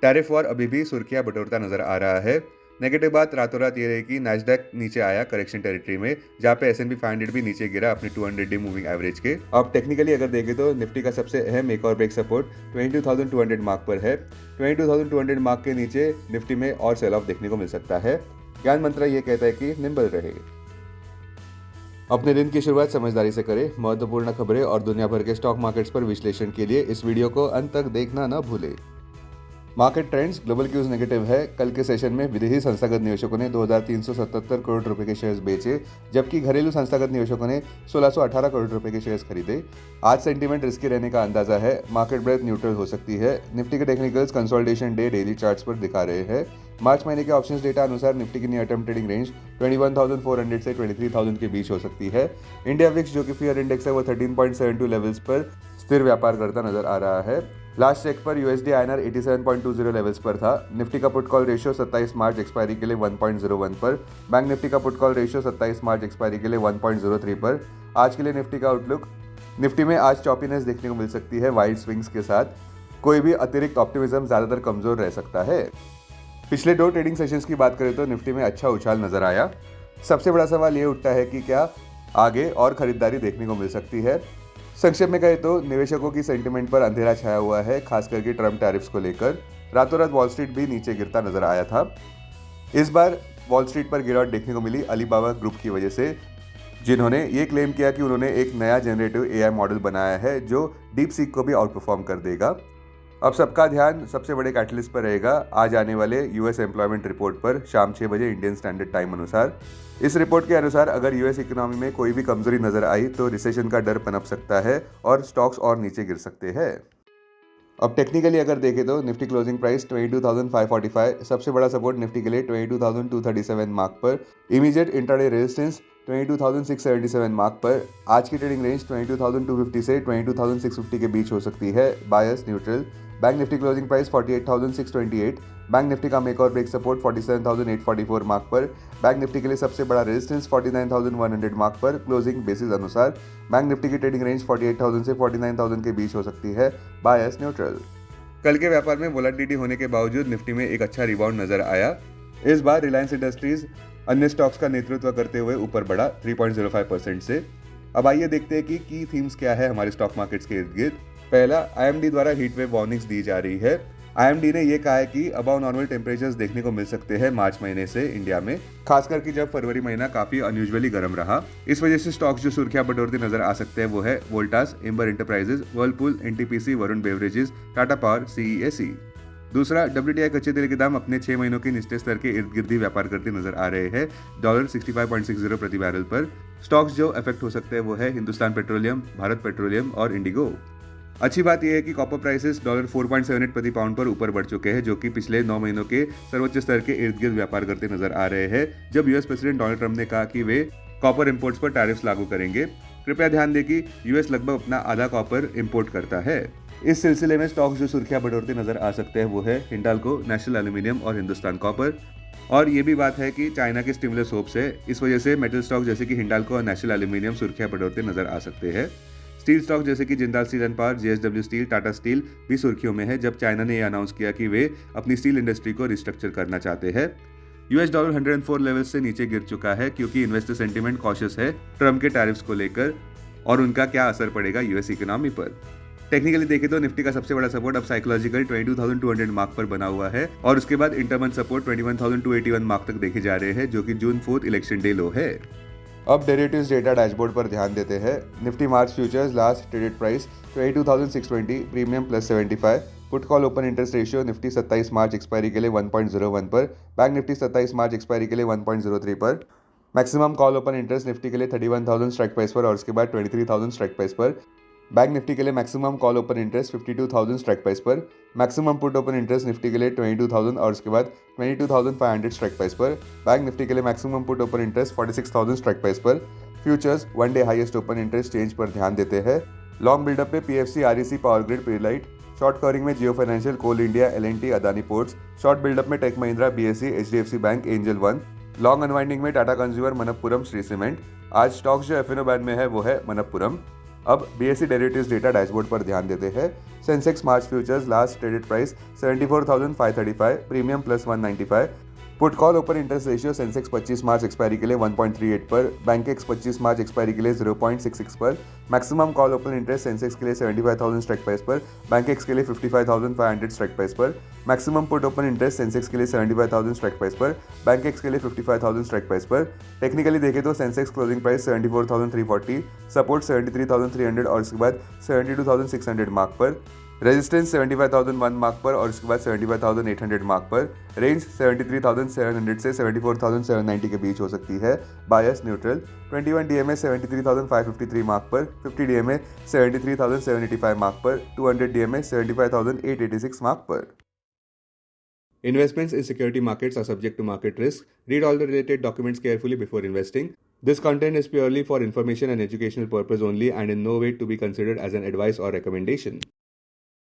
Tariff war अभी भी सुर्खियां बटोरता नजर आ रहा है। नेगेटिव बात रातों रात ये रही कि नैस्डैक नीचे आया करेक्शन टेरिटरी में, जहां पे S&P 500 भी नीचे गिरा अपने 200 डे मूविंग एवरेज के। अब टेक्निकली अगर देखें तो निफ्टी का सबसे अहम एक और ब्रेक सपोर्ट 22,200 मार्क पर है। 22,200 मार्क के नीचे निफ्टी में और सेल ऑफ देखने को मिल सकता है। ज्ञान मंत्र ये कहता है कि निम्बल रहे। अपने दिन की शुरुआत समझदारी से करें। महत्वपूर्ण खबरें और दुनिया भर के स्टॉक मार्केट्स पर विश्लेषण के लिए इस वीडियो को अंत तक देखना न भूलें। Market trends global cues negative है। कल के सेशन में विदेशी संस्थागत निवेशकों ने 2,377 करोड़ रुपए के शेयर्स बेचे, जबकि घरेलू संस्थागत निवेशकों ने 1,618 करोड़ रुपए के शेयर्स खरीदे। आज सेंटीमेंट रिस्की रहने का अंदाजा है। मार्केट ब्रेथ न्यूट्रल हो सकती है। निफ्टी के technicals consolidation day daily charts पर दिखा रहे हैं। मार्च महीने के ऑप्शंस डेटा अनुसार निफ्टी की नियर टर्म ट्रेडिंग रेंज 21,400 से 23,000 के बीच हो सकती है। इंडिया विक्स जो कि फियर इंडेक्स है वो 13.72 लेवल्स पर स्थिर व्यापार करता नजर आ रहा है। लास्ट चेक पर USD INR 87.20 लेवल्स पर था। निफ्टी का पुट कॉल रेशियो 27 मार्च एक्सपायरी के लिए 1.01 पर। बैंक निफ्टी का पुट कॉल रेशियो 27 मार्च एक्सपायरी के लिए 1.03 पर। आज के लिए निफ्टी का आउटलुक, निफ्टी में आज चॉपीनेस देखने को मिल सकती है वाइड स्विंग्स के साथ। कोई भी अतिरिक्त ऑप्टिमिज्म ज्यादातर कमजोर रह सकता है। पिछले 2 ट्रेडिंग सेशंस की बात करें तो निफ्टी में अच्छा उछाल नजर आया। सबसे बड़ा सवाल ये उठता है कि क्या आगे और खरीदारी देखने को मिल सकती है। संक्षेप में कहें तो निवेशकों की सेंटिमेंट पर अंधेरा छाया हुआ है, खास करके ट्रम्प टैरिफ्स को लेकर। रातों रात वॉल स्ट्रीट भी नीचे गिरता नजर आया था। इस बार वॉल स्ट्रीट पर गिरावट देखने को मिली अलीबाबा ग्रुप की वजह से, जिन्होंने ये क्लेम किया कि उन्होंने एक नया जनरेटिव AI मॉडल बनाया है जो डीप सीक को भी आउट परफॉर्म कर देगा। अब सबका ध्यान सबसे बड़े कैटलिस्ट पर रहेगा आज आने वाले US एम्प्लॉयमेंट रिपोर्ट पर शाम 6 बजे इंडियन स्टैंडर्ड टाइम अनुसार। इस रिपोर्ट के अनुसार अगर US इकोनॉमी में कोई भी कमजोरी नजर आई तो रिसेशन का डर पनप सकता है और स्टॉक्स और नीचे गिर सकते हैं। अब टेक्निकली अगर देखें तो निफ्टी क्लोजिंग प्राइस 22,545, सबसे बड़ा सपोर्ट निफ्टी के लिए 22,237 मार्क पर। इमीडिएट इंट्राडे रेजिस्टेंस 22,677 मार्क पर। आज की ट्रेडिंग रेंज 22,250 से 22,650 के बीच हो सकती है। Bias neutral. Bank Nifty closing price 48,628। Bank Nifty का मेक और ब्रेक सपोर्ट 47,844 मार्क पर। बैंक निफ्टी के लिए सबसे बड़ा रेजिस्टेंस 49,100 मार्क पर। क्लोजिंग बेसिस अनुसार बैंक निफ्टी की ट्रेडिंग रेंज 48,000 से 49,000 के बीच हो सकती है। Bias neutral. कल के व्यापार में वोलेटिलिटी होने के बावजूद निफ्टी में एक अच्छा रिबाउंड नजर आया। इस बार रिलायंस इंडस्ट्रीज अन्य स्टॉक्स का नेतृत्व करते हुए ऊपर बढ़ा 3.05% से। अब आइए देखते हैं कि की थीम्स क्या है हमारे स्टॉक मार्केट्स के इर्द गिर्द। पहला, IMD द्वारा हीट वेव वार्निंग्स दी जा रही है। IMD ने यह कहा है कि अबव नॉर्मल टेम्परेचर्स देखने को मिल सकते हैं मार्च महीने से इंडिया में, खास करके जब फरवरी महीना काफी अनयूजुअली गर्म रहा। इस वजह से स्टॉक्स जो सुर्खियां बटोरते नजर आ सकते हैं वो है Voltas, amber enterprises, Whirlpool, NTPC, Varun beverages, Tata power, CESC। दूसरा, WTI कच्चे तेल के दाम अपने 6 महीनों के निचले स्तर के इर्द गिर्द ही व्यापार करते नजर आ रहे हैं, $65.60 प्रति बैरल पर। स्टॉक्स जो अफेक्ट हो सकते हैं वो है हिंदुस्तान पेट्रोलियम, भारत पेट्रोलियम और इंडिगो। अच्छी बात यह है कि कॉपर प्राइसेस $4.78 प्रति पाउंड पर ऊपर बढ़ चुके हैं, जो कि पिछले 9 महीनों के सर्वोच्च स्तर के इर्द गिर्द व्यापार करते नजर आ रहे हैं, जब US प्रेसिडेंट डोनाल्ड ट्रंप ने कहा कि वे कॉपर इंपोर्ट्स पर टैरिफ्स लागू करेंगे। कृपया ध्यान दें कि US लगभग अपना आधा कॉपर इंपोर्ट करता है। इस सिलसिले में स्टॉक्स जो सुर्खियां बटोरते नजर आ सकते हैं वो है हिंडाल्को, नेशनल एल्यूमिनियम और हिंदुस्तान कॉपर। और ये भी बात है कि चाइना के स्टिमुलस होप्स है, इस वजह से मेटल स्टॉक जैसे कि हिंडाल्को और नेशनल एल्यूमिनियम सुर्खियां बटोरते नजर आ सकते हैं। स्टील स्टॉक जैसे कि Jindal steel and power, JSW steel, Tata steel भी सुर्खियों में है, जब चाइना ने यह अनाउंस किया कि वे अपनी स्टील इंडस्ट्री को रिस्ट्रक्चर करना चाहते हैं। $104 104 लेवल से नीचे गिर चुका है क्योंकि इन्वेस्टर सेंटीमेंट कॉशियस है ट्रम्प के टैरिफ्स को लेकर और उनका क्या असर पड़ेगा US इकोनॉमी पर। टेक्निकली देखें तो निफ्टी का सबसे बड़ा सपोर्ट अब साइकोलॉजिकल 22,200 मार्क पर बना हुआ है और उसके बाद इंटरमंथ सपोर्ट 21,281 मार्क तक देखे जा रहे हैं, जो कि जून 4 इलेक्शन डे लो है। अब डेरिवेटिव्स डेटा डैशबोर्ड पर ध्यान देते हैं। Nifty March futures last traded price 22,620, premium +75। Put call open interest ratio Nifty 27 मार्च एक्सपायरी के लिए 1.01 पर। बैंक निफ्टी 27 मार्च एक्सपायरी के लिए 1.03 पर। Maximum call open interest Nifty के लिए 31,000 स्ट्राइक प्राइस पर और उसके बाद 23,000 स्ट्राइक प्राइस पर। बैंक निफ्टी के लिए maximum call open interest 52,000 strike price पर। Maximum put open interest Nifty के लिए 22,000 और उसके बाद 22,500 स्ट्राइक प्राइस पर। बैंक निफ्टी के लिए maximum put open interest 46,000 strike price पर। Futures 1 day highest open interest change पर ध्यान देते हैं। लॉन्ग बिल्डअप में PFC, REC, Power Grid, Pidilite. Short covering में जियो फाइनेंशियल, कोल India, L&T, Adani Ports. Short buildup में Tech Mahindra, BSE, HDFC Bank, Angel One. Long unwinding में Tata Consumer, Manappuram, Shree Cement. आज स्टॉक्स जो F&O बैंड में है वो है मनप्पुरम। अब BSE डेरिवेटिव्स डेटा डैशबोर्ड पर ध्यान देते हैं। Sensex March futures last traded price 74,535, premium plus 195। Put call open interest ratio Sensex 25 मार्च एक्सपायरी के लिए 1.38 पर, बैंकेक्स 25 मार्च एक्सपायरी के लिए 0.66 पर। Maximum call open interest Sensex के लिए 75,000 स्ट्राइक प्राइस पर, बैंकेक्स के लिए 55,500 स्ट्राइक प्राइस पर। Maximum put open interest Sensex के लिए 75,000 स्ट्राइक प्राइस पर, बैंकेक्स के लिए 55,000 स्ट्राइक प्राइस पर। टेक्निकली देखें तो सेंसेक्स क्लोजिंग प्राइस 74,340, सपोर्ट 73,300 और उसके बाद 72,600 मार्क पर, रेजिस्टेंस 75,001 मार्क पर और उसके बाद 75,800 मार्क पर। रेंज 73,700 से 74,790 के बीच हो सकती है। Bias neutral. 21 DMA 73,553 मार्क पर, 50 DMA 73,785 मार्क पर, 200 DMA 75,886 मार्क पर। Investments in security markets are subject to market risk. Read all the related documents carefully before investing. This content is purely for information and educational purpose only and in no way to be considered as an advice or recommendation.